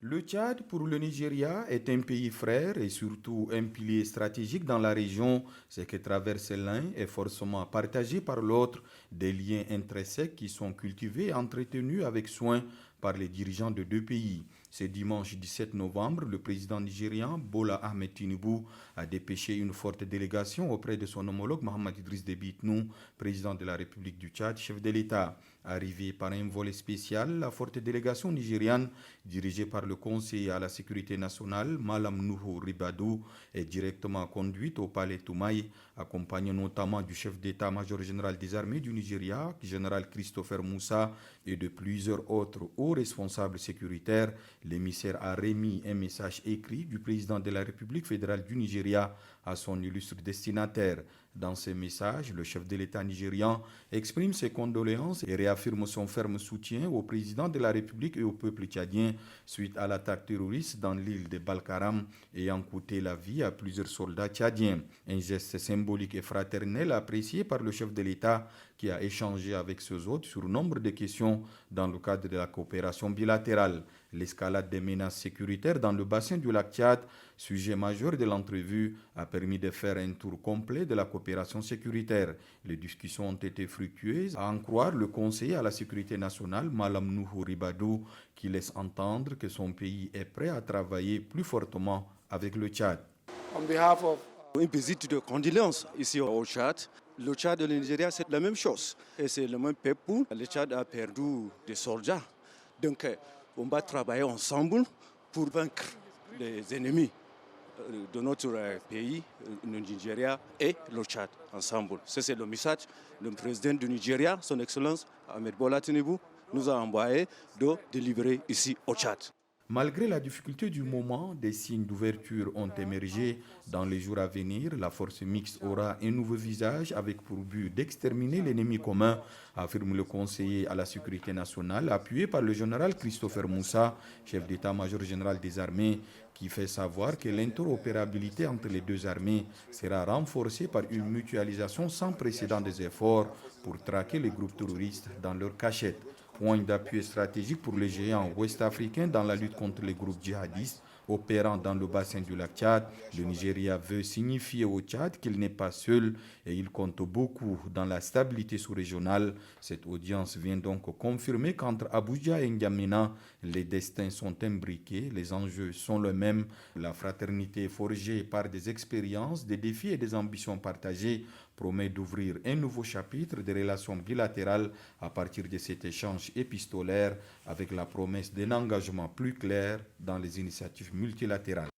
Le Tchad, pour le Nigeria, est un pays frère et surtout un pilier stratégique dans la région. Ce que traverse l'un est forcément partagé par l'autre, des liens intrinsèques qui sont cultivés et entretenus avec soin par les dirigeants de deux pays. Ce dimanche 17 novembre, le président nigérian Bola Ahmed Tinubu a dépêché une forte délégation auprès de son homologue Mohamed Idriss Déby Itnou, président de la République du Tchad, chef de l'État. Arrivée par un vol spécial, la forte délégation nigériane, dirigée par le conseiller à la sécurité nationale, Malam Nuhu Ribadou, est directement conduite au palais Toumaï, accompagnée notamment du chef d'état-major général des armées du Nigeria, général Christopher Moussa, et de plusieurs autres hauts responsables sécuritaires. L'émissaire a remis un message écrit du président de la République fédérale du Nigeria à son illustre destinataire. Dans ce message, le chef de l'État nigérian exprime ses condoléances et réaffirme son ferme soutien au président de la République et au peuple tchadien suite à l'attaque terroriste dans l'île de Balkaram ayant coûté la vie à plusieurs soldats tchadiens. Un geste symbolique et fraternel apprécié par le chef de l'État qui a échangé avec ses hôtes sur nombre de questions dans le cadre de la coopération bilatérale. L'escalade des menaces sécuritaires dans le bassin du lac Tchad, sujet majeur de l'entrevue, a permis de faire un tour complet de la coopération sécuritaire. Les discussions ont été fructueuses, à en croire le conseiller à la sécurité nationale, Malam Nuhu Ribadou, qui laisse entendre que son pays est prêt à travailler plus fortement avec le Tchad. On behalf of Une visite de condoléances ici au Tchad. Le Tchad et le Nigeria, c'est la même chose. Et c'est le même peuple. Le Tchad a perdu des soldats. Donc, on va travailler ensemble pour vaincre les ennemis de notre pays, le Nigeria et le Tchad, ensemble. Ça, c'est le message du président du Nigeria, son Excellence Ahmed Bola Tinubu, nous a envoyé de délivrer ici au Tchad. Malgré la difficulté du moment, des signes d'ouverture ont émergé. Dans les jours à venir, la force mixte aura un nouveau visage avec pour but d'exterminer l'ennemi commun, affirme le conseiller à la sécurité nationale, appuyé par le général Christopher Moussa, chef d'état-major général des armées, qui fait savoir que l'interopérabilité entre les deux armées sera renforcée par une mutualisation sans précédent des efforts pour traquer les groupes terroristes dans leur cachette. Point d'appui stratégique pour les géants ouest-africains dans la lutte contre les groupes djihadistes opérant dans le bassin du lac Tchad. Le Nigeria veut signifier au Tchad qu'il n'est pas seul et il compte beaucoup dans la stabilité sous-régionale. Cette audience vient donc confirmer qu'entre Abuja et N'Djamena, les destins sont imbriqués, les enjeux sont les mêmes. La fraternité forgée par des expériences, des défis et des ambitions partagées promet d'ouvrir un nouveau chapitre des relations bilatérales à partir de cet échange épistolaire avec la promesse d'un engagement plus clair dans les initiatives multilatérales.